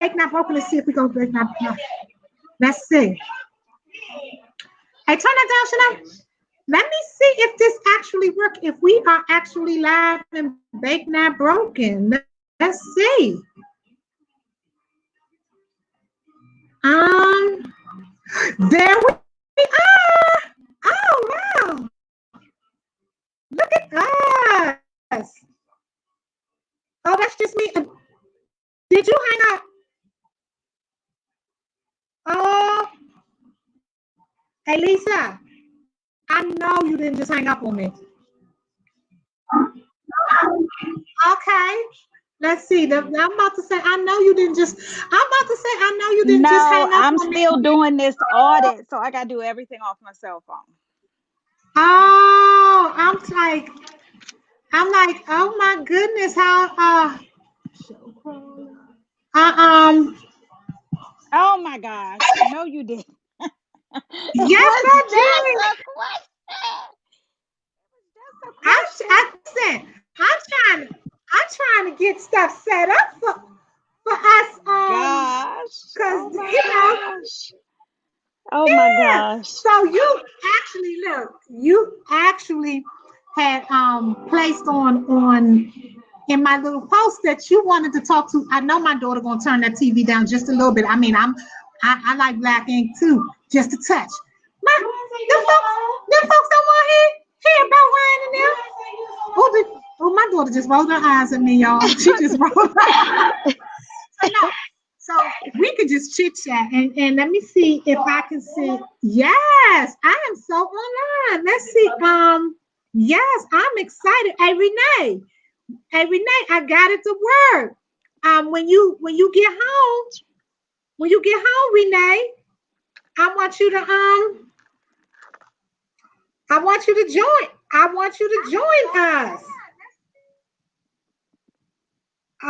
Not broken. Let's see if we go break not. Let's see. Hey, turn that down, Chanel. Let me see if this actually works. If we are actually live and bake not broken. Let's see. Um, there we are. Oh wow! Look at us. Oh, that's just me. Did you hang up? Oh, hey Lisa. I know you didn't just hang up on me. Okay. Let's see. I'm about to say, I know you didn't just. I'm about to say, I know you didn't just No, hang up I'm on me. still doing this audit, so I gotta do everything off my cell phone. Oh, I'm like, oh my goodness, how uh um, Oh my gosh. No, you didn't. It yes was I just did. a question. Just a I question. said, I'm trying to get stuff set up for us, Gosh. cause Oh my you know, gosh. Oh my yeah. gosh. So you actually had placed on in my little post that you wanted to talk to. I know my daughter gonna turn that TV down just a little bit. I mean, I like black ink too, just a touch. My them folks don't want to hear about Ryan and them. My daughter just rolled her eyes at me, y'all. She just rolled her eyes. So no, so we could just chit chat and let me see if I can see. Yes, I am so online. Let's see. Yes, I'm excited. Hey Renee, I got it to work. When you get home, Renee, I want you to I want you to join. I want you to join us.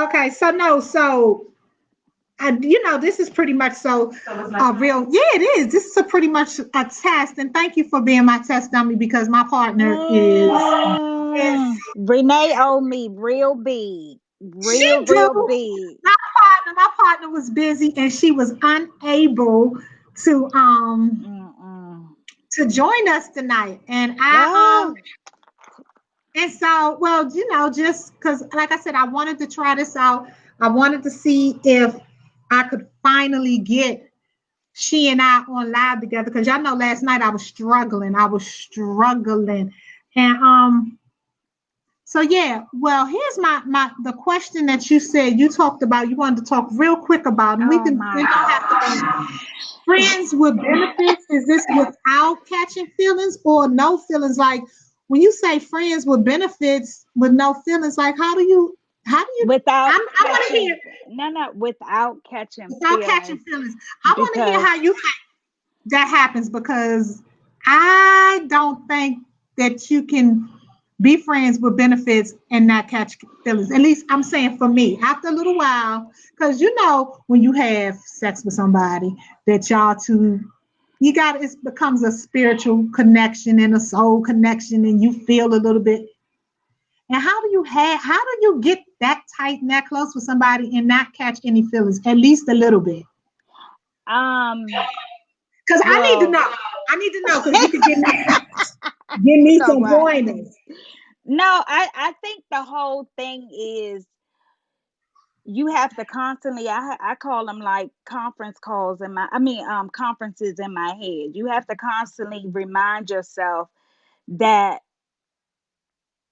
Okay, so no, so this is pretty much so real. Yeah, it is. This is a pretty much a test, and thank you for being my test dummy because my partner is Renee owed me real big. she Real, do. real big. My partner was busy and she was unable to Mm-mm. to join us tonight, and Ah, and so just because like I said, I wanted to try this out. I wanted to see if I could finally get she and I on live together because y'all know last night I was struggling. And so yeah, well here's my the question that you said you talked about, you wanted to talk real quick about, and oh we my don't have to be gosh. friends with benefits. Is this without catching feelings or no feelings? Like when you say friends with benefits with no feelings, like how do you Without I want to catching, hear no, no, without catching without catching feelings, feelings. I want to hear because how you that happens because I don't think that you can be friends with benefits and not catch feelings. At least I'm saying for me, after a little while, because when you have sex with somebody that y'all two, it becomes a spiritual connection and a soul connection, and you feel a little bit. And how do you get that tight and that close with somebody and not catch any feelings, at least a little bit? um, Because I need to well, know. I need to know because you can give me so some right. pointers. No, I think the whole thing is you have to constantly, I call them like conference calls in my, I mean conferences in my head. You have to constantly remind yourself that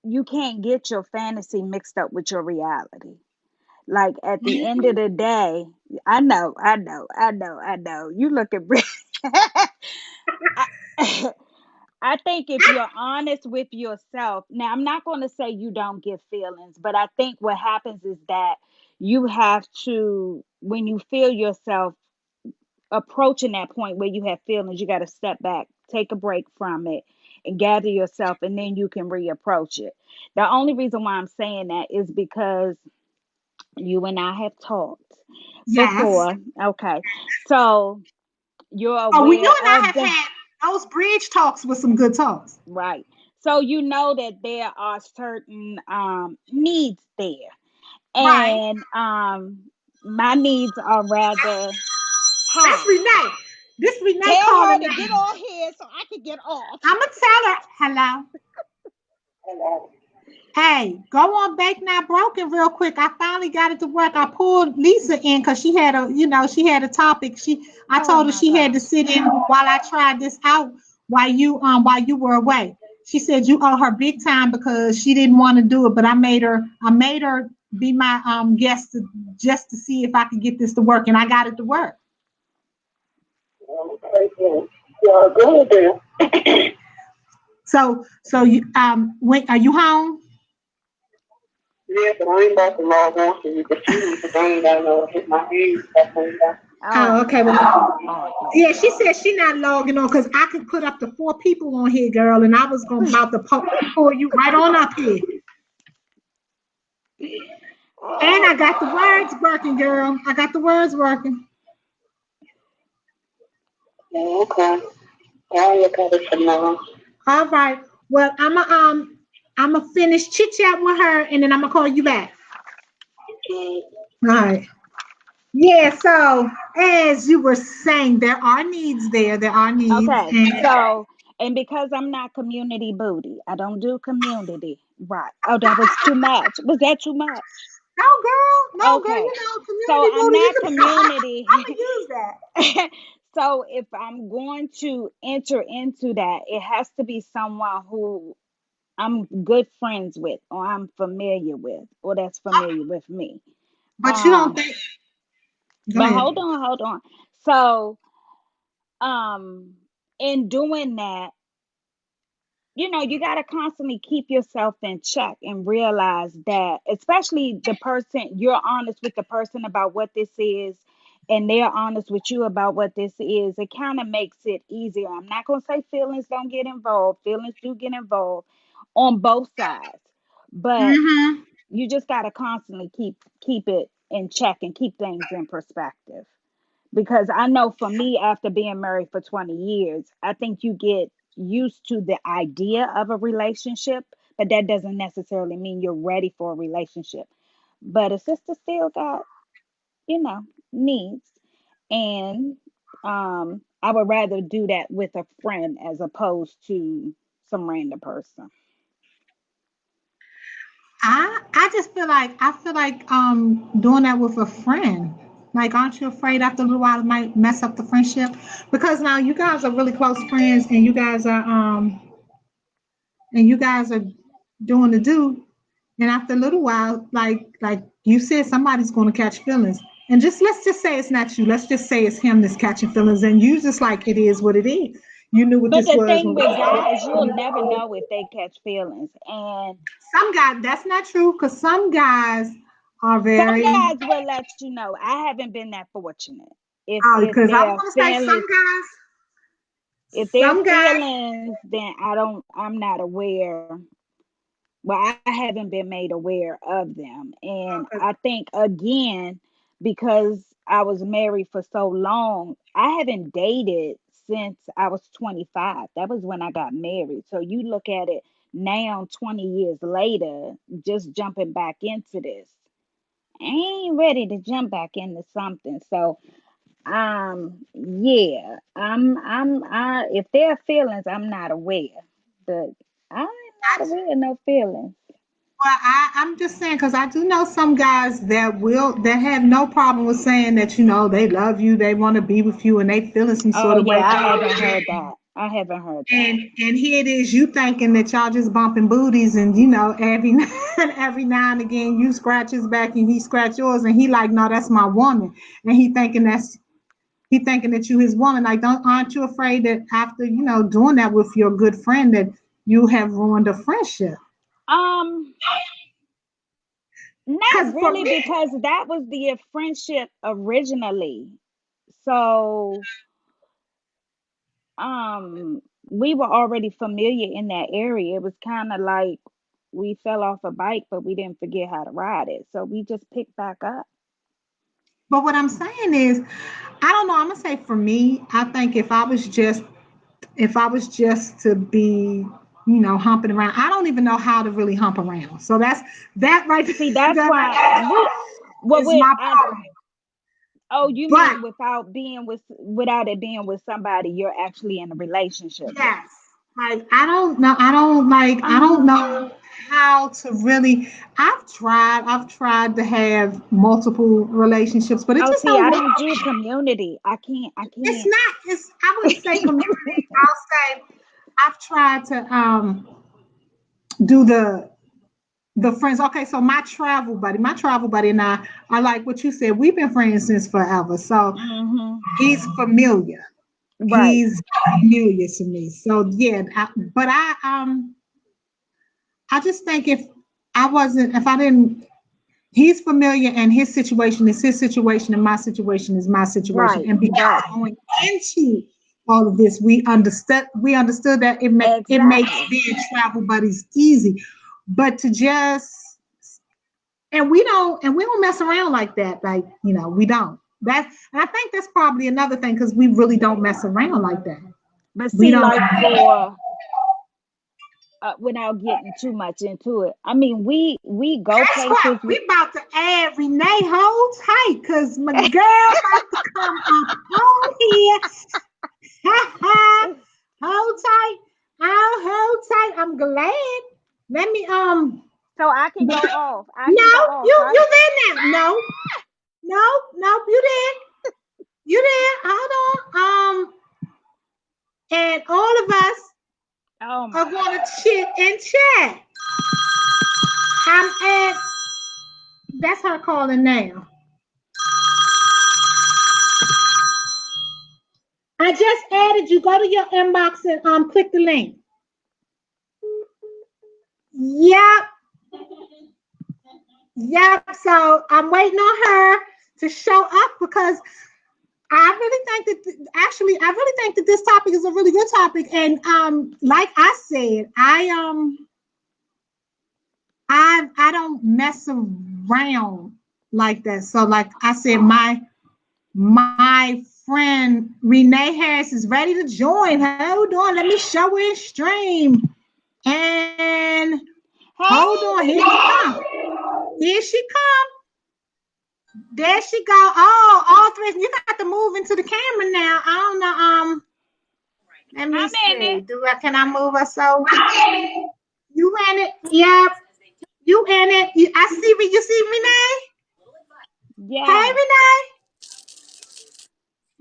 you can't get your fantasy mixed up with your reality. Like at the end of the day, I know. You look at I, I think if you're honest with yourself, now I'm not going to say you don't get feelings, but I think what happens is that you have to, when you feel yourself approaching that point where you have feelings, you got to step back, take a break from it, and gather yourself, and then you can reapproach it. The only reason why I'm saying that is because you and I have talked Yes. before. Okay. So you're Oh, well, you aware and I of have the, had those bridge talks with some good talks. right. So you know that there are certain needs there. Right. And my needs are rather That's high. Renee. This Renee Tell her calling to now. get on here so I can get off. I'ma tell her. Hello. Hey, go on Bake Not Broken real quick. I finally got it to work. I pulled Lisa in because she had a, she had a topic. I Oh told her my she had God. to sit in while I tried this out while you were away. She said you owe her big time because she didn't want to do it, but I made her be my guest just to see if I could get this to work, and I got it to work. Okay, good. Yeah, good. So you when are you home? Yeah, but I ain't about to log on to you confused because I ain't got no hit my hands back on that. Oh, Oh okay. Lord, Well, Lord, Lord, yeah, she said she not logging on because I could put up to 4 people on here, girl, and I was gonna Lord. about to pull you right on up here. And I got the words working, girl. I got the words working. Yeah, okay. I'll look at it tomorrow. All right. Well, I'ma finish chit chat with her, and then I'm gonna call you back. Okay. All right. Yeah. So as you were saying, there are needs there. There are needs, Okay, and so and because I'm not community booty, I don't do community. Right. Oh, that was too much. Was that too much? no, girl. Okay. So Community I'm booty. You not can. I community. can use that. So if I'm going to enter into that, it has to be someone who I'm good friends with or I'm familiar with or that's familiar with me. But you don't Um, think? Go but ahead. hold on. So um in doing that, you got to constantly keep yourself in check and realize that, especially the person, you're honest with the person about what this is, and they're honest with you about what this is. It kind of makes it easier. I'm not going to say feelings don't get involved, feelings do get involved on both sides, but Mm-hmm. you just got to constantly keep it in check and keep things in perspective. Because I know for me, after being married for 20 years, I think you get used to the idea of a relationship, but that doesn't necessarily mean you're ready for a relationship. But a sister still got, needs. And I would rather do that with a friend as opposed to some random person. I just feel like doing that with a friend. Like, aren't you afraid after a little while it might mess up the friendship? Because now you guys are really close friends, and you guys are doing the do, and after a little while, like you said, somebody's going to catch feelings. And just let's just say it's not you. Let's just say it's him that's catching feelings, and you just like it is what it is. You knew what But this the was thing when with guys, you'll never know if they catch feelings. And some guys. That's not true because some guys are some very. guys will let you know. I haven't been that fortunate. If Because I was they're going to say feelings, if they're some guys. feelings, then I'm not aware. Well, I haven't been made aware of them. And Okay. I think again, because I was married for so long, I haven't dated since I was 25. That was when I got married. So you look at it now, 20 years later, just jumping back into this. I ain't ready to jump back into something. So yeah, if there are feelings, I'm not aware. But I'm not aware of no feelings. Well, I'm just saying because I do know some guys that have no problem with saying that they love you, they want to be with you, and they feeling some Oh sort of yeah, way. I haven't heard that. I haven't heard that. And here it is, you thinking that y'all just bumping booties, and every every now and again you scratch his back and he scratch yours, and he like, no, that's my woman, and he thinking that you his woman. Like, aren't you afraid that after doing that with your good friend that you have ruined a friendship? Um, Because not for really, me, because that was the friendship originally. So we were already familiar in that area. It was kind of like we fell off a bike, but we didn't forget how to ride it. So we just picked back up. but what I'm saying is, I don't know. I'm gonna say for me, I think if I was just to be, humping around, I don't even know how to really hump around. So that right See, that's that why right we what is we my I problem. Oh, you But mean without it being with somebody you're actually in a relationship with? yes, like I don't know. I don't Um, know how to really. I've tried to have multiple relationships, but it oh, just see, don't I work don't for do me. community. I It's can't. not. It's. I wouldn't say community. I'll say I've tried to do the friends. Okay, so my travel buddy and I like what you said. We've been friends since forever, so Hmm. he's familiar. Right, He's familiar to me. So yeah, but I just think if I didn't, he's familiar and his situation is his situation and my situation is my situation. right, And because right. going into all of this, we understood that it makes Exactly. being travel buddies easy. But to just and we don't mess around like that. Like, we don't. And I think that's probably another thing because we really don't mess around like that. But We see, don't. like for without getting too much into it, I mean, we go Guess what? places. We about to add Renee. Hold tight, cause my girl about to come up on here. Hold tight. Oh, hold tight. I'm glad. Let me So I can go no, off. I can go off, right? you there now? No, no, you there? You there? Hold on. And all of us Oh are my going to God. chit and chat. I'm at. That's her calling now. I just added you. Go to your inbox and click the link. Yep, yep. So I'm waiting on her to show up because I really think I really think that this topic is a really good topic. And like I said, I don't mess around like that. So like I said, my friend Renee Harris is ready to join. Hold on, let me show her stream. And Hey, hold on, here she Renee. comes. Here she comes. There she go. Oh, all three. You got to move into the camera now. I don't know. Let me I'm in see. it. Do I can I move her so you in it? Yep. You in it. I see you see Renee? Hey Yes.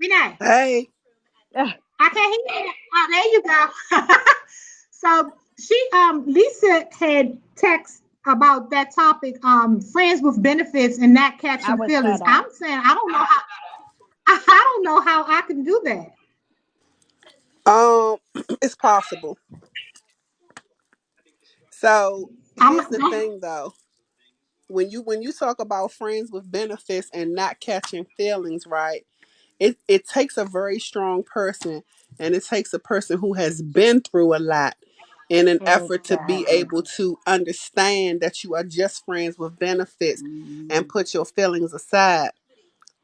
Renee. Renee. Hey, I can't hear you. Oh, there you go. So she Lisa had text about that topic, friends with benefits and not I catching was feelings. cut I'm out. saying I don't know how I don't know how I can do that. um, it's possible. So I'm here's the thing, though. When you talk about friends with benefits and not catching feelings, right? It takes a very strong person, and it takes a person who has been through a lot in an effort to be Exactly. able to understand that you are just friends with benefits and Hmm. put your feelings aside.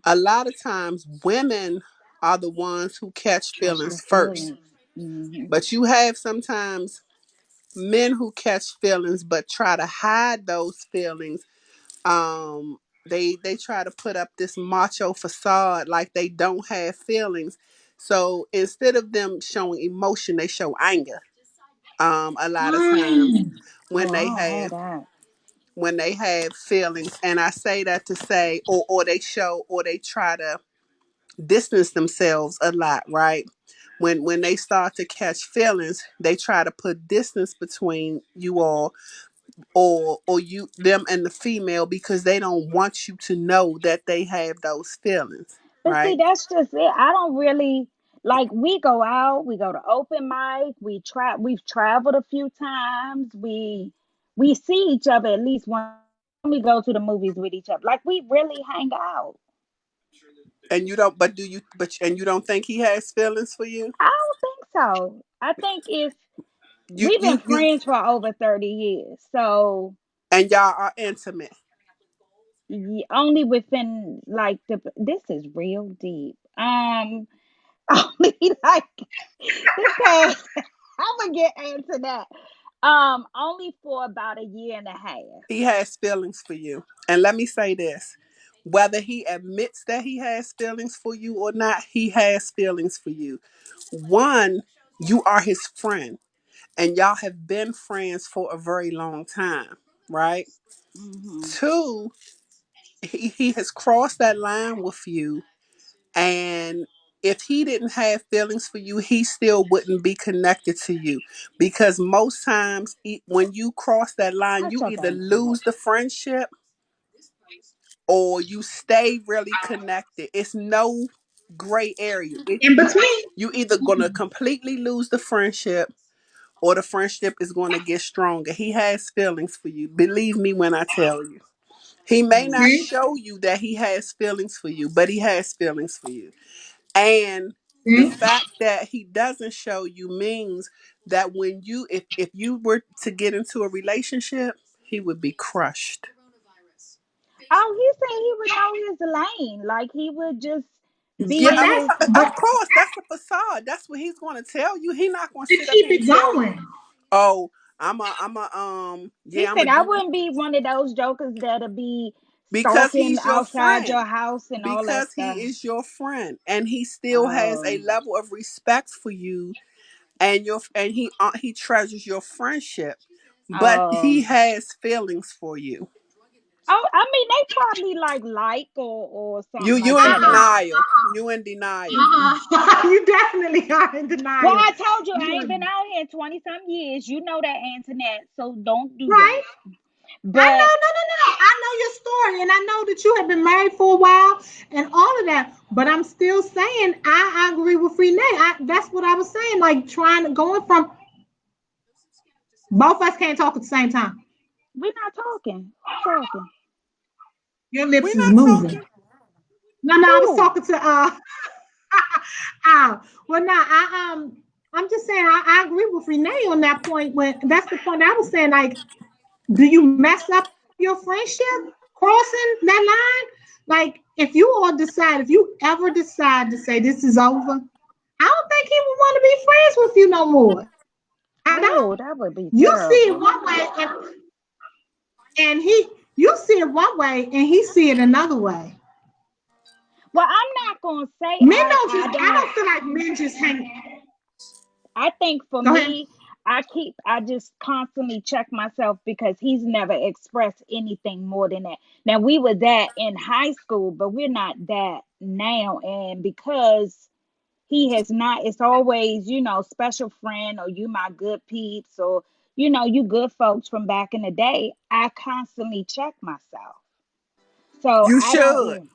A lot of times, women are the ones who catch Catch the feelings first, feelings. Hmm. but you have sometimes men who catch feelings but try to hide those feelings. They try to put up this macho facade like they don't have feelings. So instead of them showing emotion, they show anger. A lot of times mm, when Oh, I they don't have have that. feelings, and I say that to say, or they show, or they try to distance themselves a lot, right? When they start to catch feelings, they try to put distance between you all, or you them and the female, because they don't want you to know that they have those feelings, But see, right? that's just it. I don't really like. We go out. We go to open mic. We've traveled a few times. We see each other at least once. We go to the movies with each other. Like we really hang out. And you don't, but do you, but and you don't think he has feelings for you? I don't think so. I think if You we've been you you friends for over 30 years, so and y'all are intimate. only within like this is real deep. Only like this past I'm gonna get into that. Only for about a year and a half. He has feelings for you. And let me say this. Whether he admits that he has feelings for you or not, he has feelings for you. One, you are his friend, and y'all have been friends for a very long time, right? Mhm. Two, he has crossed that line with you, and if he didn't have feelings for you, he still wouldn't be connected to you, because most times when you cross that line, That's you either okay. lose the friendship or you stay really connected. It's no gray area. In between. You either gonna completely lose the friendship or the friendship is gonna get stronger. He has feelings for you. Believe me when I tell you. He may not Mm. See? show you that he has feelings for you, but he has feelings for you. And the See? fact that he doesn't show you means that when you if you were to get into a relationship, he would be crushed. Oh, he said he would know his lane. Like he would just Yeah, But be in that's his. but of course, that's the facade. That's what he's going to tell you. He's not going to to sit up keep here and it tell you, going. "Oh, He yeah, I'm said gonna I do this," wouldn't be one of those jokers that'll be because stalking he's your outside friend. your house and all that Because stuff. he is your friend, and he still has a Oh, level of respect for you, and he treasures your friendship, but oh, he has feelings for you. oh. I mean, they probably like or You something you like in that. They. denial. You in denial. You definitely are in Well, denial. I told you I You ain't been out here 20 some years. You know that, Antoinette. So don't do right? that. But No. I know your story, and I know that you have been married for a while and all of that. But I'm still saying I agree with Renee. That's what I was saying. Like trying to going from both of us can't talk at the same time. we're not talking. Who's talking? Your We're lips is not moving. talking. No, I was Who? talking to well, no, I'm just saying I agree with Renee on that point. When that's the point I was saying, like, do you mess up your friendship crossing that line? Like, if you ever decide to say this is over, I don't think he would want to be friends with you no more. I Oh, don't. that would be You see it terrible. one way, and you see it one way, and he see it another way. Well, I'm not gonna say Men I don't I just. I don't. don't feel like men just hang. I think for Go ahead. me, I just constantly check myself because he's never expressed anything more than that. Now we were that in high school, but we're not that now. And because he has not, it's always, special friend or you my good peeps or you good folks from back in the day. I constantly check myself. So You I don't should. even,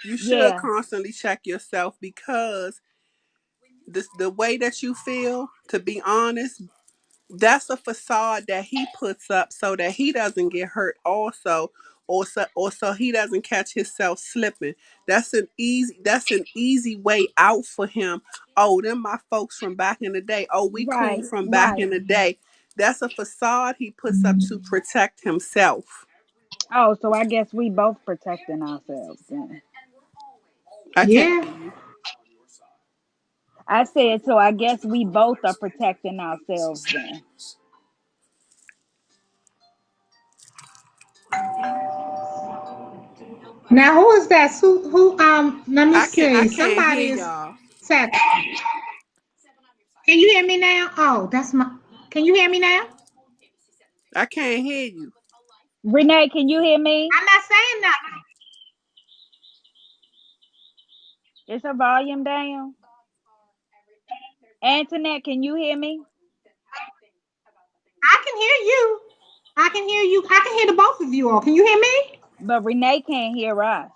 You should yeah, constantly check yourself, because the way that you feel, to be honest, that's a facade that he puts up so that he doesn't get hurt also, or so he doesn't catch himself slipping. That's an easy way out for him. Oh, them my folks from back in the day. Oh, we cool right, from back right. in the day. That's a facade he puts up to protect himself. Oh, so I guess we both protecting ourselves then. I can't Yeah. hear you. I said, so I guess we both are protecting ourselves then. Now, who is that? Let me I see. can't Somebody hear is y'all. text. Can you hear me now? Oh, that's my. Can you hear me now? I can't hear you. Renee, can you hear me? I'm not saying nothing. Is her volume down? Antoinette, can you hear me? I can hear you. I can hear you. I can hear the both of you all. Can you hear me? But Renee can't hear us.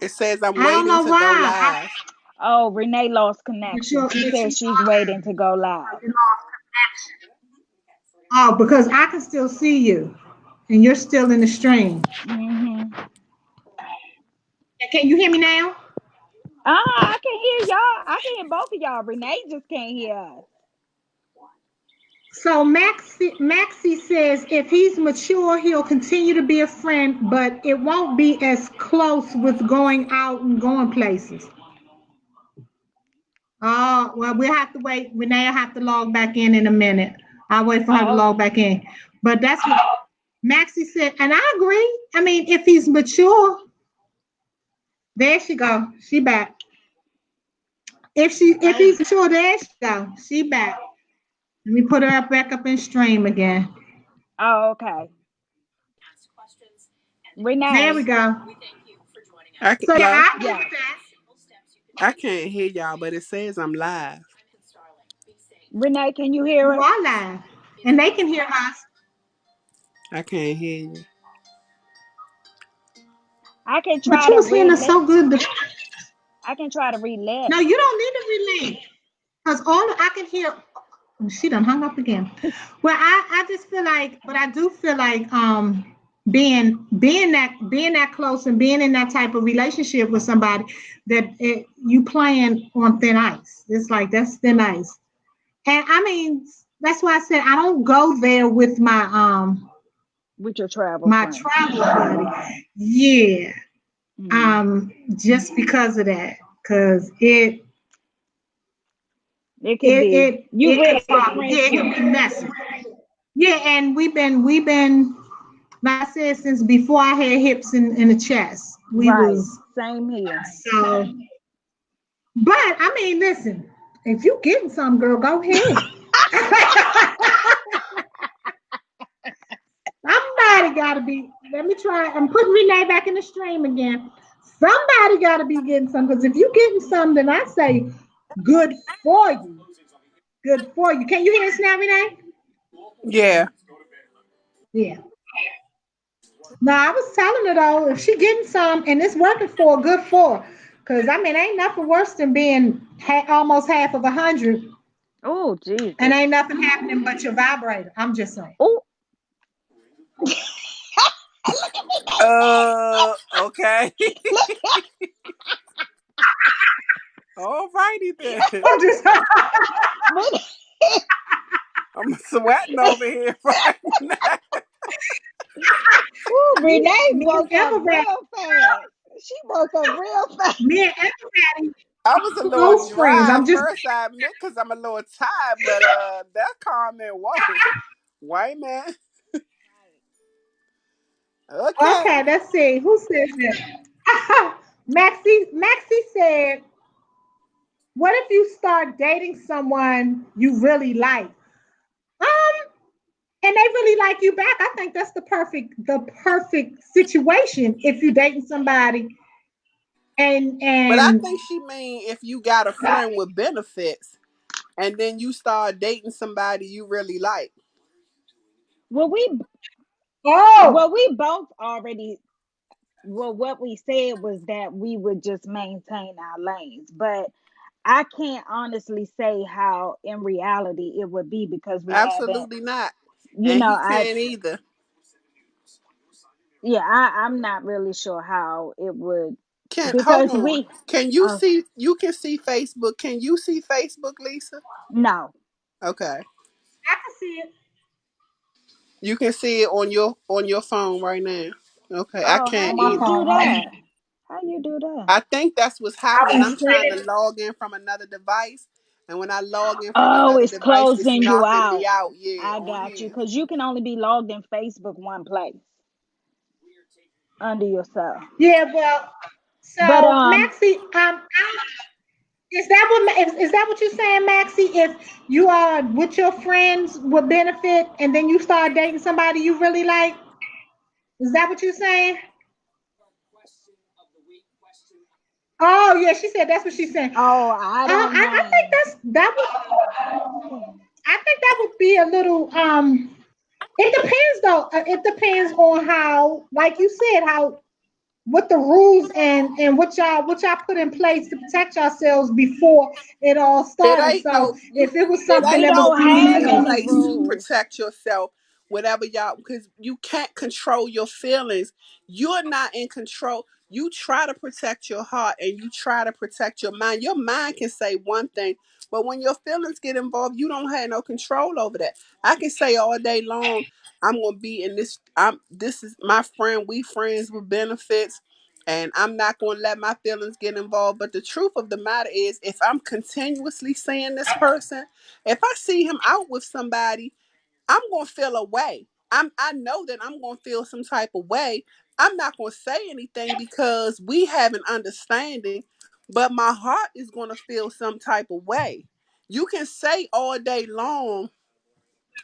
It says I'm I don't waiting know to go why. live. Oh, Renee lost But connection. you, She but says you she's waiting to go live. lost connection. Oh, because I can still see you, and you're still in the stream. Mm-hmm. Can you hear me now? I can hear y'all. I can hear both of y'all. Renee just can't hear us. So Maxie says if he's mature, he'll continue to be a friend, but it won't be as close with going out and going places. Oh, well, we'll have to wait. Renee will have to log back in a minute. I'll wait for her to Oh, log back in. But that's what. Maxie said, and I agree. I mean, if he's mature, there she go. She back. If Oh, he's mature, there she go. She back. Let me put her up back up in stream again. oh, okay. There we Renee, go. So yeah, yes, I agree with yes. that. I can't hear y'all, but it says I'm live. Renee, can you hear You us? are live, and they can hear us. I can't hear you. I can But try you to was hearing us relay. so good. I can try to relay. No, you don't need to relate. Because all I can hear, oh, she done hung up again. Well, I just feel like, but I do feel like being that close and being in that type of relationship with somebody that you playing on thin ice. It's like that's thin ice. And I mean, that's why I said I don't go there with With your travel my friend. travel buddy. Yeah. Mm. Just because of that. Cause it It could it be. it You it risk could your yeah, it friendship. could be messy. Yeah, and we've been like I said since before I had hips in the chest. We Right. was Same here. so. But I mean, listen, if you getting some, girl, go ahead. Somebody got to be. Let me try. I'm putting Renee back in the stream again. Somebody got to be getting some because if you getting some, then I say good for you. Good for you. Can you hear us now, Renee? Yeah. Yeah. No, I was telling her though, if she getting some and it's working for her, good for her. Cause I mean, ain't nothing worse than being almost half of 100 Oh, and Jesus. ain't nothing happening but your vibrator. I'm just saying. Oh, look at me. Okay. All righty then. I'm just Renee. I'm sweating over here right now. Ooh, Renee me and woke up everybody, real fast. She woke up real fast. me and everybody I was a little close friends. dry I'm at just first, I admit, because I'm a little tired, but that comment, whoa. White man. Okay. okay. Let's see who says that. Maxie said, "What if you start dating someone you really like?" And they really like you back. I think that's the perfect situation if you're dating somebody and But I and think she mean if you got a friend with benefits and then you start dating somebody you really like. Well, oh we both already. Well, what we said was that we would just maintain our lanes, but I can't honestly say how in reality it would be because we haven't. Absolutely not. You And know, he I can't either. yeah, I'm not really sure how it would Can hold because on. we. Can you Uh, see you can see Facebook? Can you see Facebook, Lisa? no. Okay. I can see it. You can see it on your phone right now. Okay. I Oh, how can't On do my you either. do phone. Hold that? on. How you do that? I think that's what's I happening. was I'm trying sending to log in from another device, and when I log in from Oh, another it's device, it's closing you knocking me out. out. Yeah, I on got you here. because you can only be logged in Facebook one place under yourself. yeah, well, But so Maxie, is that what you're saying, Maxie? If you are with your friends with benefit and then you start dating somebody you really like, is that what you're saying? Oh yeah, she said that's what she's saying. oh, I don't I think know. that would I think that would be a little it depends though. It depends on how, like you said, how what the rules and what y'all put in place to protect yourselves before it all It started. ain't So no you. if it was It something We ain't that no was don't rules have in unmutual, any place to rules. protect yourself. Whatever y'all, because you can't control your feelings. You're not in control. You try to protect your heart and you try to protect your mind. Your mind can say one thing, but when your feelings get involved, you don't have no control over that. I can say all day long, I'm gonna be in this. This is my friend. We friends with benefits and I'm not going to let my feelings get involved. But the truth of the matter is, if I'm continuously seeing this person, if I see him out with somebody, I'm going to feel away. I know that I'm gonna feel some type of way. I'm not gonna say anything because we have an understanding, but my heart is gonna feel some type of way. You can say all day long,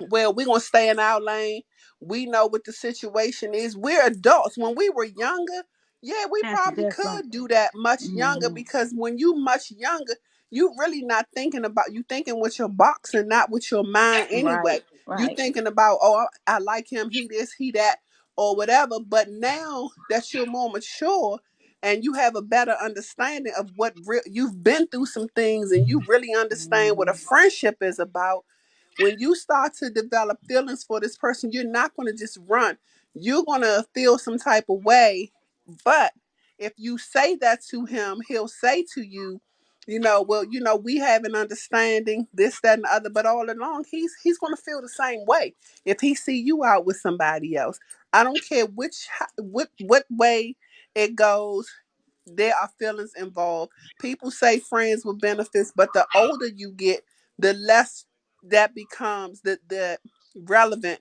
well, we're gonna stay in our lane. We know what the situation is. We're adults. When we were younger, yeah, we That's probably different. could do that much younger, Hmm. because when you much younger, you really not thinking about, you thinking with your box and not with your mind anyway. Right, You right. thinking about, oh, I like him, he this, he that, or whatever. But now that you're more mature and you have a better understanding of you've been through some things, and you really understand what a Hmm. friendship is about, when you start to develop feelings for this person, you're not going to just run. You're going to feel some type of way. But if you say that to him, he'll say to you, well, we have an understanding, this, that, and the other. But all along, he's going to feel the same way if he see you out with somebody else. I don't care what way it goes. There are feelings involved. People say friends with benefits, but the older you get, the less that becomes the relevant,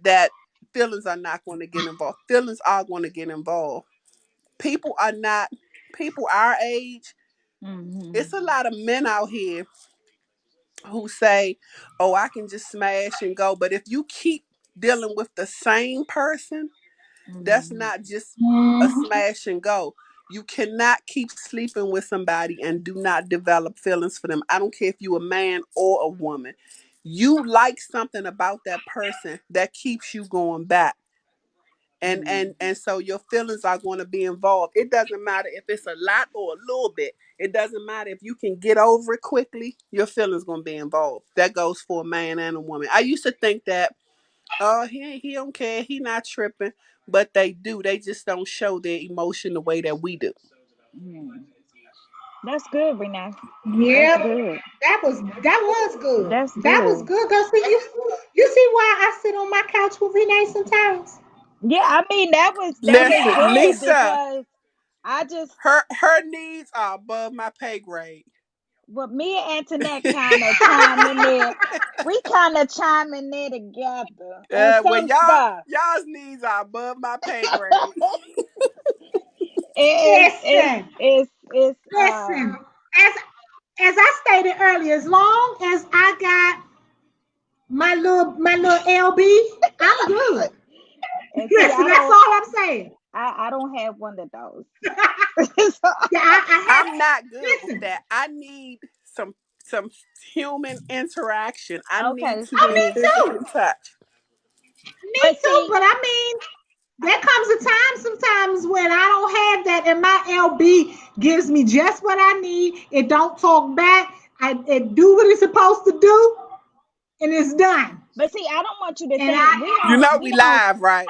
that feelings are not going to get involved. Feelings are going to get involved. People are not People our age. Hmm. It's a lot of men out here who say, "Oh, I can just smash and go." But if you keep dealing with the same person, that's Hmm. not just a Mhm. smash and go. You cannot keep sleeping with somebody and do not develop feelings for them. I don't care if you're a man or a woman. You like something about that person that keeps you going back. And Hmm. and so your feelings are going to be involved. It doesn't matter if it's a lot or a little bit. It doesn't matter if you can get over it quickly. Your feelings going to be involved. That goes for a man and a woman. I used to think that, oh, he don't care, he not tripping, but they do. They just don't show their emotion the way that we do. Hmm. That's good, Renee. That's Yep. good. That was good. That's That was good. good. Cause see, you see why I sit on my couch with Renee sometimes? Yeah, I mean that was Listen, good Lisa, because I just her needs are above my pay grade. well, me and Antoinette kind of chime in there. We kind of chime in there together on Well, some stuff. y'all's needs are above my pay grade. Listen, It's listen. As as I stated earlier, as long as I got my little LB, I'm good. and see, Listen, that's all I'm saying. I don't have one of those. So, Yeah, I have. I'm not good with Listen, that. I need some human interaction. I need okay, to oh, be see, me physically too. touched. Me but too. see, But I mean, there comes a time sometimes when I don't have that, and my LB gives me just what I need. It don't talk back. It do what it's supposed to do, and it's done. but see, I don't want you to And think You know we we don't. live, right?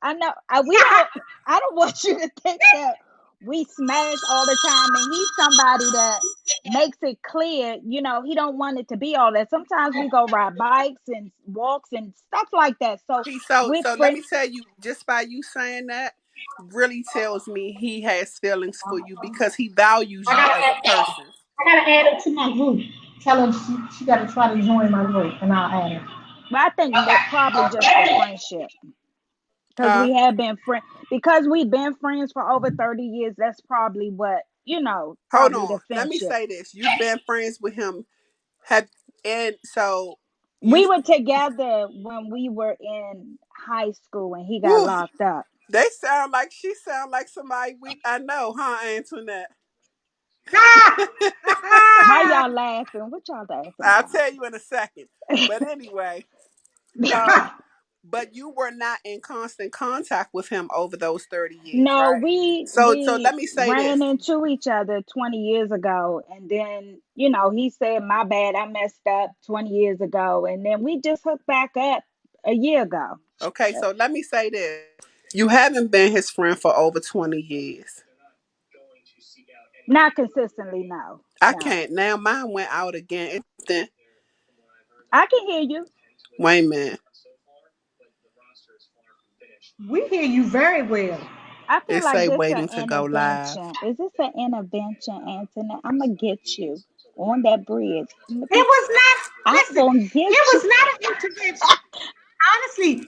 I know we don't. I don't want you to think that we smash all the time, and he's somebody that makes it clear. He don't want it to be all that. Sometimes we go ride bikes and walks and stuff like that. So See, so with so let friends, me tell you, just by you saying that, really tells me he has feelings for you because he values I you gotta as a add, person. I gotta add it to my group. Tell her she gotta try to join my group, and I'll add her. but I think that probably just for friendship. Because Huh? we have been friends, because we've been friends for over 30 years. That's probably what Hold probably on. the Let me friendship. say this. You've been friends with him. Have and so you We were together when we were in high school and he got whew, locked up. she sound like somebody I know, huh, Antoinette? Why y'all laughing? What y'all laughing I'll about? tell you in a second. But anyway, so but you were not in constant contact with him over those 30 years, No, right? So we let me say this. ran into each other 20 years ago, and then he said, "My bad, I messed up 20 years ago," and then we just hooked back up a year ago. Okay, so let me say this. You haven't been his friend for over 20 years. Not consistently, no, I no. can't now. Mine went out again. I can hear you. Wait a minute. We hear you very well. I feel It like say this an waiting to go live. intervention. Is this an intervention, Antoinette? I'm gonna get you on that bridge. It was not. I'm Listen, gonna it get you. was not an intervention. honestly,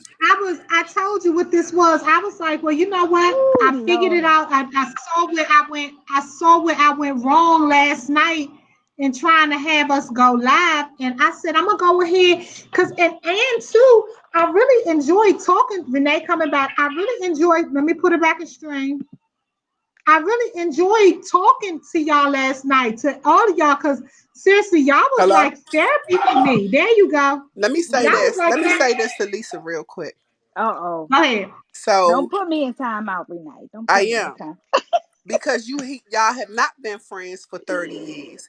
I told you what this was. I was like, well, you know what? Oh I figured it Lord. out. I saw where I saw where I went wrong last night in trying to have us go live. And I said, I'm gonna go ahead because and too, I really enjoyed talking. Renee coming back. I really enjoyed, let me put it back in stream. I really enjoyed talking to y'all last night, to all of y'all, because seriously, y'all was Hello. like therapy to me. There you go. Let me say Y'all was this. like Let me therapy. say this to Lisa real quick. Uh-oh. Go ahead. Don't So put me in timeout, Renee. Don't I put me in am, time. because y'all have not been friends for 30 years.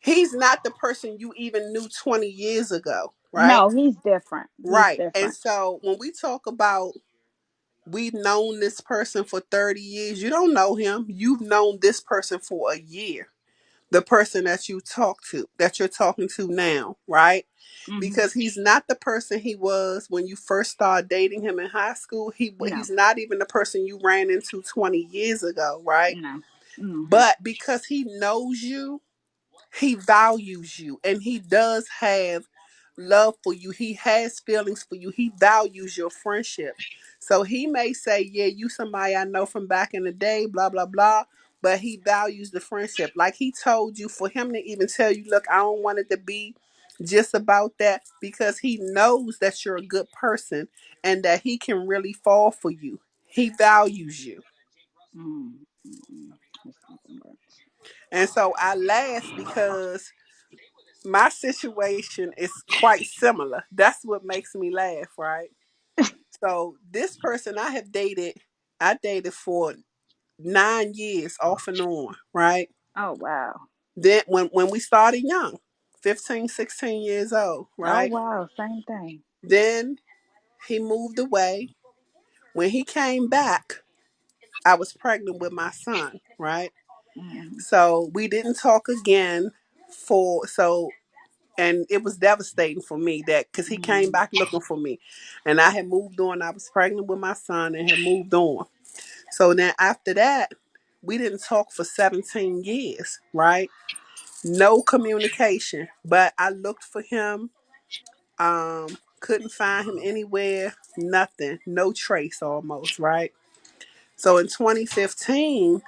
He's not the person you even knew 20 years ago, right? No, he's different. He's Right. And different. so when we talk about we've known this person for 30 years, you don't know him. You've known this person for a year. The person that you talk to, that you're talking to now, right? Hmm. Because he's not the person he was when you first started dating him in high school. No, He's not even the person you ran into 20 years ago, right? no. Hmm. But because he knows you, he values you, and he does have love for you. He has feelings for you. He values your friendship. So he may say, yeah, you somebody I know from back in the day, blah blah blah, but he values the friendship. Like he told you, for him to even tell you, look, I don't want it to be just about that, because he knows that you're a good person and that he can really fall for you. He values you. Mm, mm. It's something else. And so I laugh because my situation is quite similar. That's what makes me laugh, right? So this person I dated for 9 years off and on, right? Oh wow. Then when we started young, 15, 16 years old, Oh right? wow. Same thing. Then he moved away. When he came back, I was pregnant with my son, right? Hmm. So we didn't talk again for so and it was devastating for me that because he came Hmm. back looking for me, and I had moved on. I was pregnant with my son and had moved on. So then after that, we didn't talk for 17 years, right? No communication, but I looked for him, couldn't find him anywhere, nothing, no trace almost, right? So in 2015,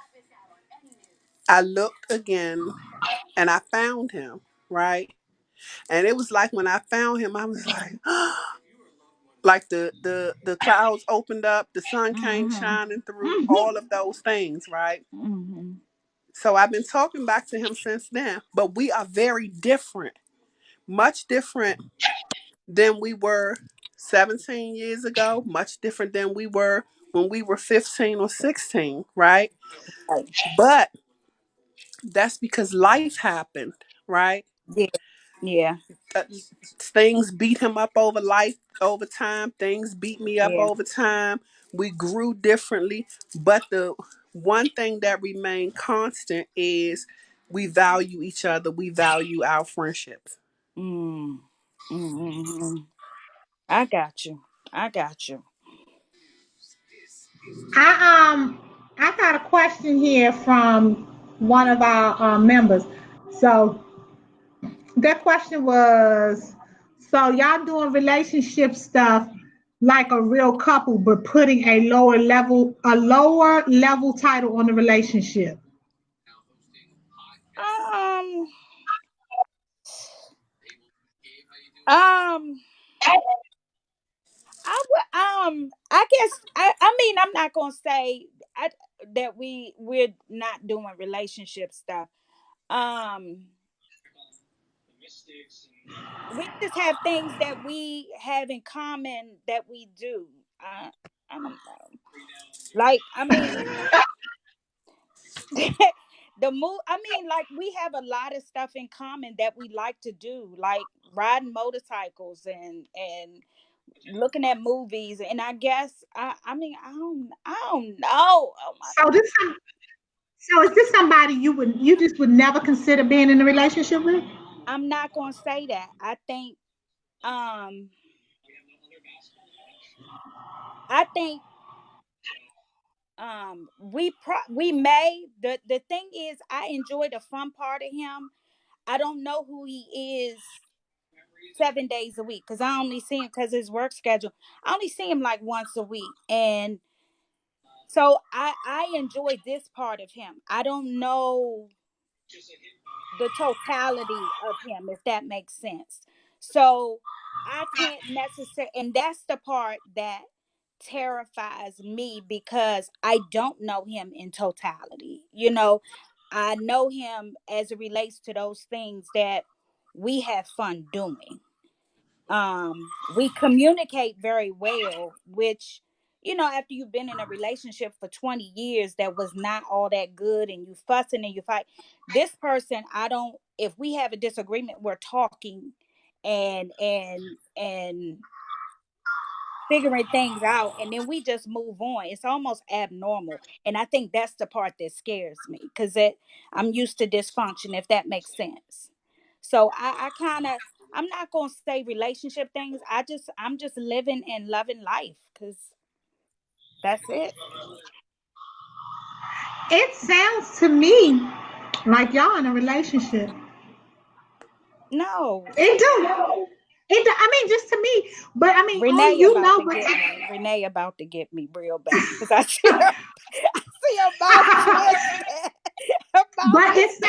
I looked again and I found him, right? And it was like when I found him, I was like the clouds opened up, the sun came Hmm. shining through, all of those things, right? Hmm. So I've been talking back to him since then, but we are very different, much different than we were 17 years ago, much different than we were when we were 15 or 16, right? Right. But that's because life happened, right? Yeah. Yeah. uh, Things beat him up over life over time. Things beat me up Yeah. over time. We grew differently, but the one thing that remained constant is we value each other. We value our friendships. Mm. Mm-hmm. I got you. I got you. I got a question here from one of our members. So that question was, so y'all doing relationship stuff like a real couple, but putting a lower level title on the relationship. Um. Um. I would. I guess. I mean, I'm not gonna say that we're not doing relationship stuff. Um. We just have things that we have in common that we do. I don't know. Like, I mean, the move. I mean, like we have a lot of stuff in common that we like to do, like riding motorcycles and looking at movies. And I guess I mean I don't know. Oh my! So this so is this somebody you just would never consider being in a relationship with? I'm not gonna say that. I think um I think we may the thing is I enjoy the fun part of him. I don't know who he is 7 days a week because I only see him because his work schedule. I only see him like once a week, and so I enjoy this part of him. I don't know the totality of him, if that makes sense. So I can't necessarily, and that's the part that terrifies me because I don't know him in totality. I know him as it relates to those things that we have fun doing. We communicate very well, which, after you've been in a relationship for 20 years that was not all that good, and you fussing and you fight, this person, I don't, if we have a disagreement, we're talking and figuring things out, and then we just move on. It's almost abnormal, and I think that's the part that scares me because I'm used to dysfunction, if that makes sense. So I kind of, I'm not gonna say relationship things. I'm just living and loving life because that's it. It sounds to me like y'all in a relationship. No, It do. It do. I mean, just to me. But I mean, only Renee you about know. to get me. Renee about to get me real bad because I see her. I see her mouth twisted. Her mouth But is it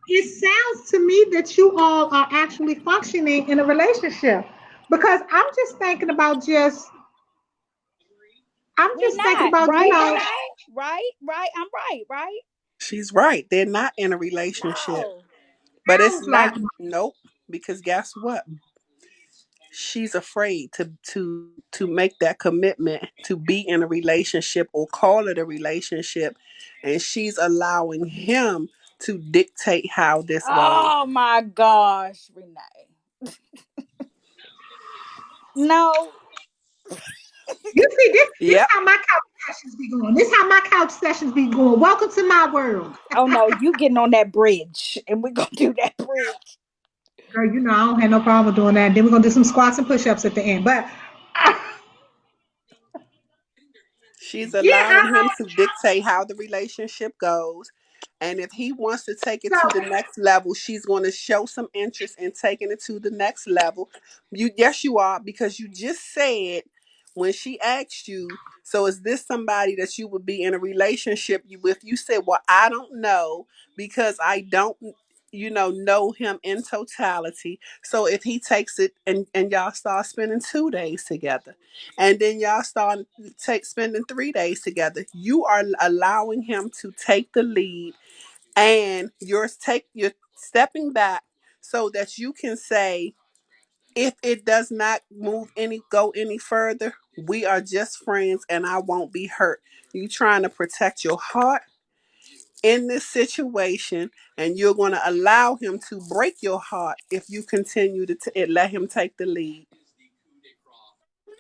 twisted. sounds to me that you all are actually functioning in a relationship. Because I'm We just thinking not about, right, Renee. Right. I'm right. Right. She's right. They're not in a relationship. No. But it's sounds like not, nope, because guess what? She's afraid to make that commitment to be in a relationship or call it a relationship, and she's allowing him to dictate how this goes. Oh my gosh, Renee. No. you see this Yep. how my couch sessions be going. This how my couch sessions be going. Welcome to my world. Oh no, you getting on that bridge, and we're gonna do that bridge. Girl, you know I don't have no problem doing that. Then we're gonna do some squats and push-ups at the end. But She's yeah, allowing him to dictate how the relationship goes. And if he wants to take it so to the next level, she's going to show some interest in taking it to the next level. Yes, you are, because you just said when she asked you, so is this somebody that you would be in a relationship with? You said, well, I don't know because I don't, know him in totality. So if he takes it and y'all start spending 2 days together, and then y'all start spending 3 days together, you are allowing him to take the lead, and you're stepping back so that you can say, if it does not go any further, we are just friends and I won't be hurt. You trying to protect your heart in this situation, and you're going to allow him to break your heart if you continue to let him take the lead.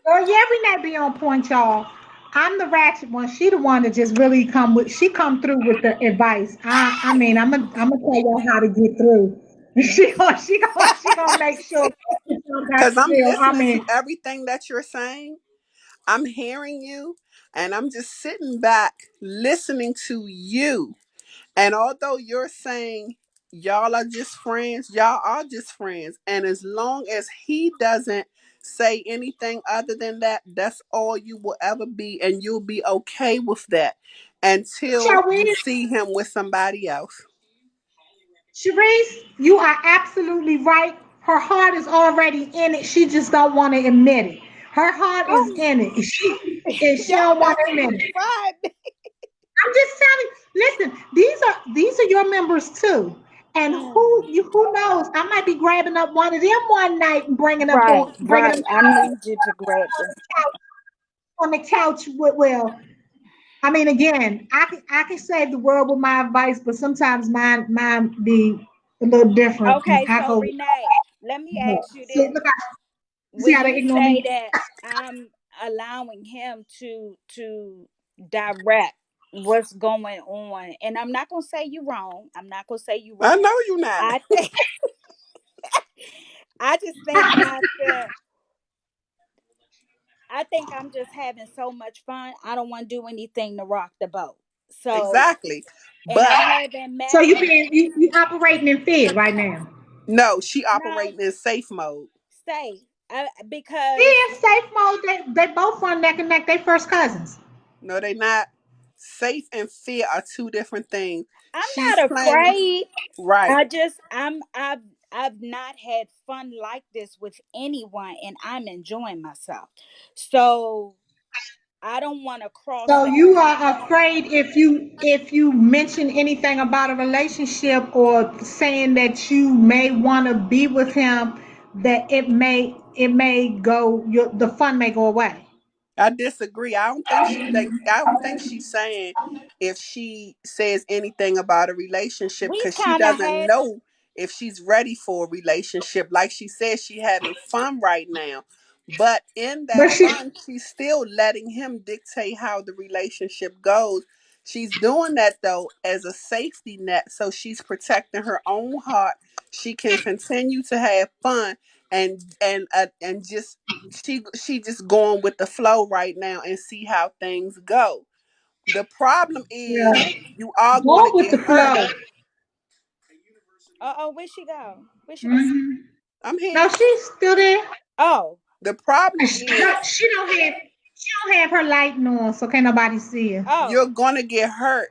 well, yeah, Renee be on point, y'all. I'm the ratchet one. She the one that just really she come through with the advice. I mean, I'm gonna tell y'all how to get through. She gonna make sure that Because I'm still. I listening to mean, everything that you're saying. I'm hearing you, and I'm just sitting back listening to you. And although you're saying y'all are just friends, y'all are just friends. And as long as he doesn't say anything other than that, that's all you will ever be. And you'll be okay with that until you Sharice, see him with somebody else. Sharice, you are absolutely right. Her heart is already in it. She just don't want to admit it. Her heart is Oh, in it. She y'all don't want to messing admit with it. pride. I'm just telling. Listen, these are your members too. And Mm. who knows? I might be grabbing up one of them one night and Right, bringing them right. I need you to grab them. on the couch with, well, I mean, again, I can save the world with my advice, but sometimes mine be a little different, and Okay, I so go, Renee, let me ask you see, this. see When how they you ignore say me. that I'm allowing him to direct what's going on, and I'm not gonna say you wrong. I'm not gonna say you I wrong. know you not. I think I just think I think I'm just having so much fun. I don't want to do anything to rock the boat. So, Exactly. and I But haven't So met you operating in fear right now. no, she no operating in safe mode. safe. He Because in safe mode. They both run neck and neck. They first cousins. No, they not. Safe and fear are two different things. I'm She's not planning. afraid. Right. I've not had fun like this with anyone, and I'm enjoying myself. So I don't want to cross So that you line. are afraid if you mention anything about a relationship or saying that you may want to be with him, that it may go the fun may go away. I disagree. I don't think she's saying if she says anything about a relationship We because she kind of doesn't had. know if she's ready for a relationship. Like she says, she having fun right now. But in that But she fun, she's still letting him dictate how the relationship goes. She's doing that though as a safety net, so she's protecting her own heart. She can continue to have fun and just she just going with the flow right now and see how things go. The problem is yeah, you are going go to with get the hurt. flow. Oh, where'd she go? Where'd she go? Hmm. I'm No, here. she's still there. Oh, The problem She is don't have her lighting on, so can't nobody see her. you're oh. going to get hurt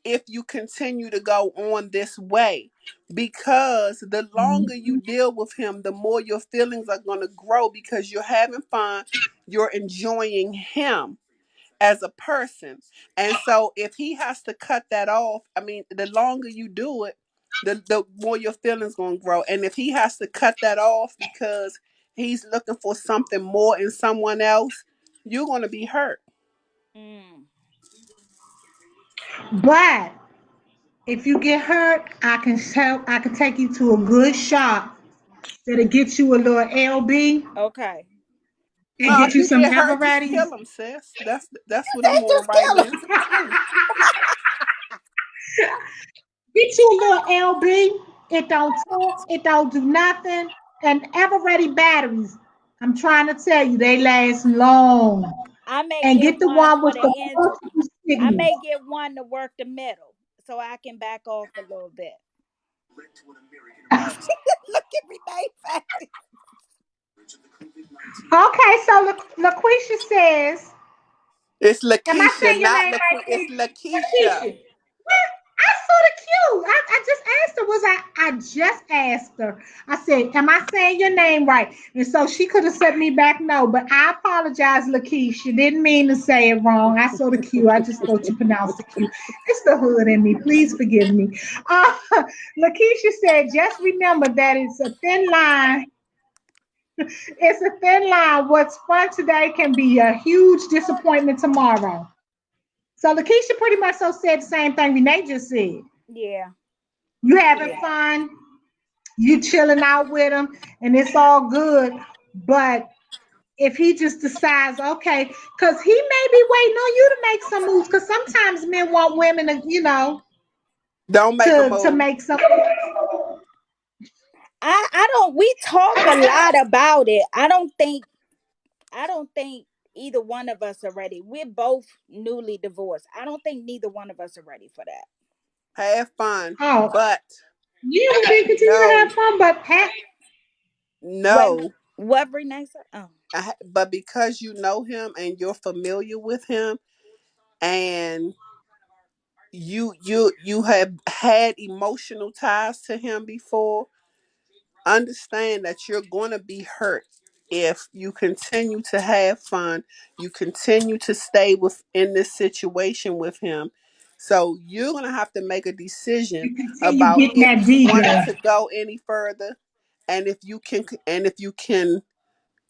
if you continue to go on this way, because the longer you Mhm. deal with him, the more your feelings are going to grow because you're having fun, you're enjoying him as a person. And so if he has to cut that off, I mean, the longer you do it, the more your feelings gonna grow. And if he has to cut that off because he's looking for something more in someone else, you're gonna be hurt. Mm. But if you get hurt, I can take you to a good shop that'll get you a little LB Okay. and No, get if you you some get hurt, just Everetti's. kill him, sis. That's what I'm They on just right kill now. him. Get you a little LB. It don't talk. It don't do nothing. And Eveready batteries. I'm trying to tell you, they last long. I may And get get the one one for with the the engine. multiple I signals. may get one to work the middle so I can back off a little bit. Look at me, face. Okay, so LaQuisha says, It's am I Lakeisha, saying your not name LaQueen. right, It's Queen? Lakeisha. Lakeisha. What? I saw the cue. I just asked her, I just asked her. I said, am I saying your name right? And so she could have sent me back no, but I apologize, Lakeisha. Didn't mean to say it wrong. I saw the cue. I just thought you pronounced the cue. It's the hood in me. Please forgive me. Uh, Lakeisha said, just remember that it's a thin line. It's a thin line. What's fun today can be a huge disappointment tomorrow. So Lakeisha pretty much so said the same thing Renee just said. Yeah. You having Yeah. fun, you chilling out with him, and it's all good. But if he just decides, okay, because he may be waiting on you to make some moves, because sometimes men want women to, Don't make a to move. make some. I don't we talk a lot about it. I don't think either one of us are ready. We're both newly divorced. I don't think neither one of us are ready for that. Have fun, Oh, but yeah, we can continue to have no, fun, but What no. what Renee said? Oh. But because you know him and you're familiar with him, and you have had emotional ties to him before, understand that you're going to be hurt if you continue to have fun, you continue to stay within this situation with him. So you're going to have to make a decision we continue about getting if that you D want it girl. to go any further, and if you can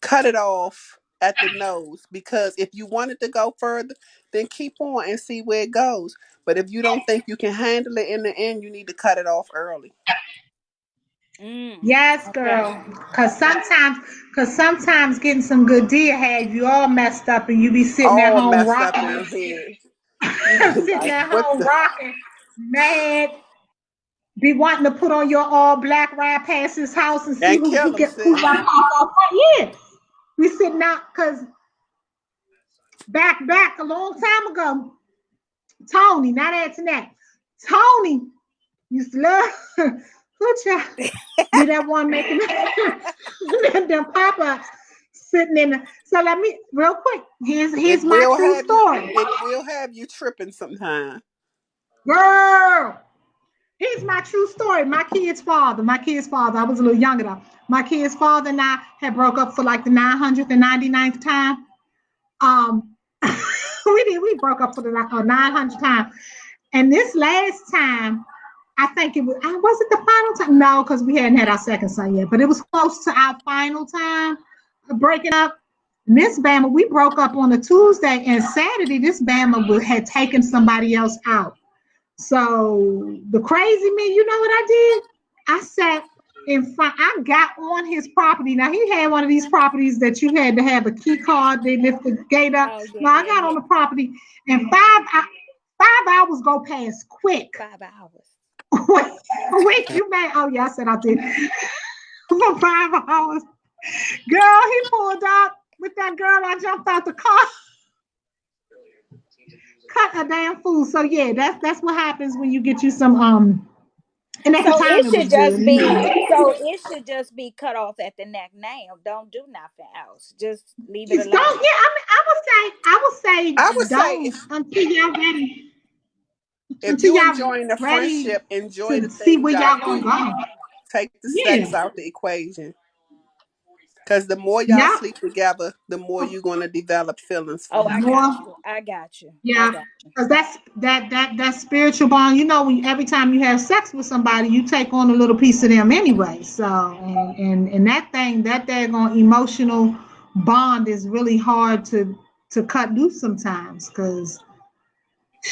cut it off at the nose. Because if you want it to go further, then keep on and see where it goes. But if you don't think you can handle it in the end, you need to cut it off early. Mm. Yes, Okay. girl. Cause sometimes getting some good deer have you all messed up, and you be sitting at All home messed up rocking, in the head. You be sitting like, at what home the? rocking, mad, be wanting to put on your all black ride past his house and see And who kill who them, get who sis. got popped off. Yeah, we sitting out because back a long time ago, Tony, not Antoinette, Tony used to love Good child. Be that one making them pop-ups sitting in the, so let me real quick. Here's my true story. It will have you tripping sometime. Girl. Here's my true story. My kid's father, I was a little younger though. My kid's father and I had broke up for like the 999th time. Um, we broke up for the 900th time. And this last time, I think was it the final time? No, because we hadn't had our second son yet, but it was close to our final time of breaking up. Miss Bama, we broke up on a Tuesday, and Saturday, this Bama had taken somebody else out. So the crazy me, you know what I did? I sat in front. I got on his property. Now he had one of these properties that you had to have a key card. They lift the gate up. Oh yeah, Now I yeah, got on yeah. the property, and 5 hours go past quick. 5 hours. Wait, you mad? Oh yeah, I said I did for 5 hours. Girl, he pulled up with that girl. I jumped out the car, cut a damn fool. So yeah, that's what happens when you get you some and at the So time it it was should good. just You know. be so it should just be cut off at the neck now. Don't do nothing else. Just leave it Just don't. alone. Yeah, I mean, I would say I would say don't until y'all ready. if Until you y'all enjoying the ready friendship, enjoy to the see things where y'all y'all gonna do. go. Take the sex Yeah. out the equation. Because the more y'all Yep. sleep together, the more you're going to develop feelings for Oh, The I him. got more. you. I got you. I Yeah, got you. because that spiritual bond. You know, when every time you have sex with somebody, you take on a little piece of them anyway. So, and that thing, that daggone emotional bond is really hard to cut loose sometimes. Because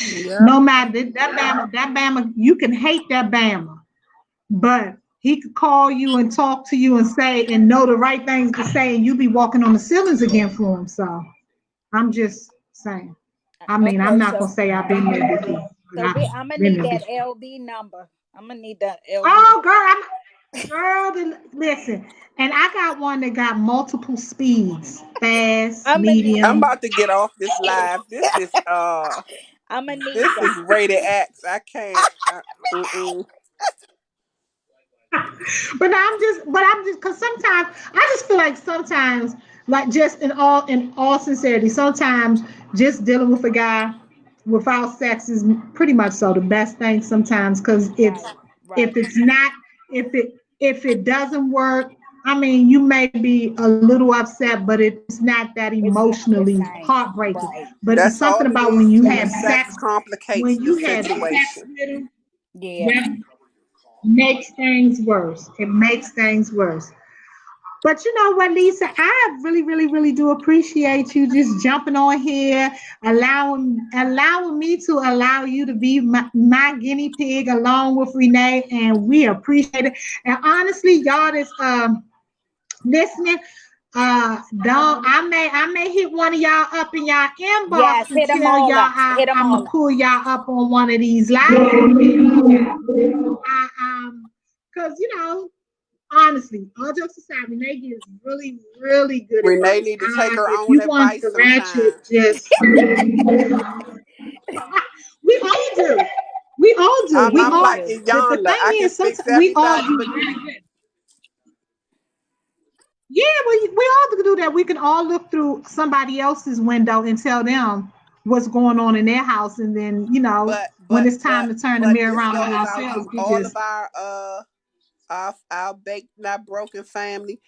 Yeah. no matter that Bama, you can hate that Bama, but he could call you and talk to you and say and know the right things to say, and you be walking on the ceilings again for him. So, I'm just saying. I mean, I'm Okay, not gonna say I've been there before, but so I've I'm gonna been need there that before. LB number. I'm gonna need that LB. Oh, listen. And I got one that got multiple speeds: fast, I'm gonna need. I'm medium. about to get off this live. I'm gonna need This that. is rated X. I can't. Mm-mm. But I'm just because sometimes I just feel like sometimes, like just in all sincerity, sometimes just dealing with a guy without sex is pretty much so the best thing sometimes because Right, if right. it's not if it doesn't work, I mean you may be a little upset, but it's not that It's not the emotionally same. heartbreaking. Right. But it's That's something all it about when is. you And the have sex sex, complicates when the you have sex situation. with him, Yeah. yeah, makes things worse. It makes things worse. But you know what, Lisa? I really, really, really do appreciate you just jumping on here, allowing me to allow you to be my guinea pig along with Renee, and we appreciate it. And honestly, y'all that's listening, don't I may hit one of y'all up in y'all Yes. inbox and Hit them tell all y'all up. Hit them I'm gonna all up. pull y'all up on one of these lives. Because honestly, all jokes aside, Renee gives really, really good Renee advice. need to take her If own you want advice to ratchet, sometime. just we all do. We all do. We I'm We all. like do. The Iyanla. thing I can is, fix sometimes we all everybody do but really you. good. Yeah, we all do that. We can all look through somebody else's window and tell them what's going on in their house, and then But when but it's time but to turn the but mirror this around on goes out ourselves, to we all just of our baked not broken family.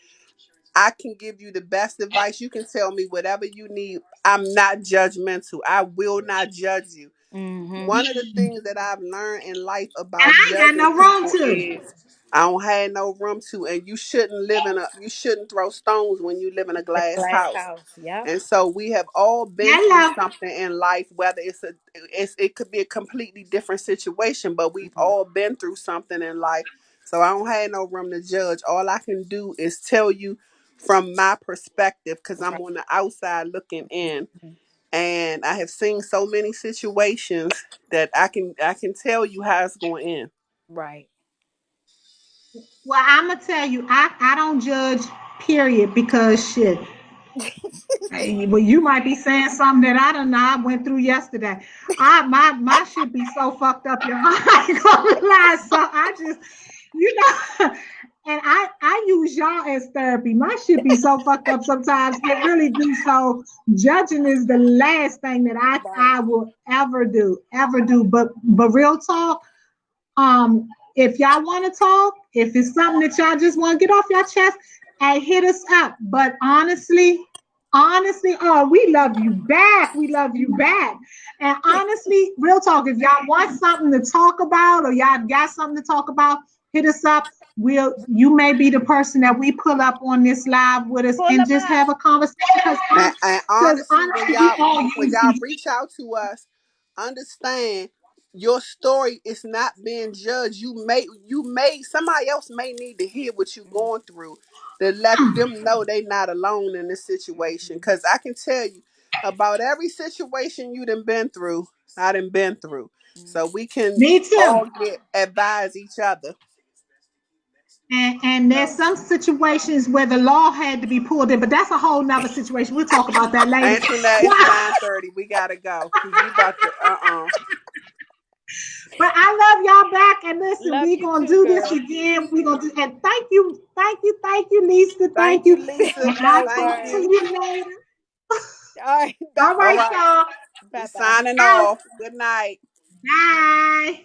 I can give you the best advice. You can tell me whatever you need. I'm not judgmental. I will not judge you. Mm-hmm. One of the things that I've learned in life and about I ain't got judging no room people to. is I don't have no room to, and you shouldn't throw stones when you live in a The glass glass house. house. Yep. And so we have all been through Hello. something in life, whether it could be a completely different situation, but we've Mhm. all been through something in life. So I don't have no room to judge. All I can do is tell you from my perspective because I'm Right. on the outside looking in, Mhm. and I have seen so many situations that I can tell you how it's going in. Right. Well, I'm gonna tell you, I don't judge, period, because shit. Well, you might be saying something that I don't know. I went through yesterday. My shit be so fucked up, y'all. I ain't gonna lie. So I just, you know, and I use y'all as therapy. My shit be so fucked up sometimes. It really do. So judging is the last thing that Right. I will ever do. But real talk, if y'all want to talk, if it's something that y'all just want to get off your chest, hey, hit us up. But honestly, oh, we love you back. We love you back. And honestly, real talk, if y'all want something to talk about or y'all got something to talk about, hit us up. You may be the person that we pull up on this live with us Pull and them just up. have a conversation And because honestly, honestly, we all when use y'all these. reach out to us, understand your story is not being judged. You may somebody else may need to hear what you're going through to let them know they not alone in this situation. Cause I can tell you about every situation you done been through, I done been through. So we can Me too. all get advise each other. And there's So some situations where the law had to be pulled in, but that's a whole nother situation. We'll talk about that later. Antoinette, it's 9:30. We gotta go. You about to But I love y'all back. And listen, love we're you gonna too, do this girl. again. We're gonna do and thank you, Lisa. Thank Thank you, you. Lisa. And I'll No talk Thank to worries. you. you later. All right. Bye All All right, bye. right. y'all. We Bye bye. signing Out. off. Good night. Bye.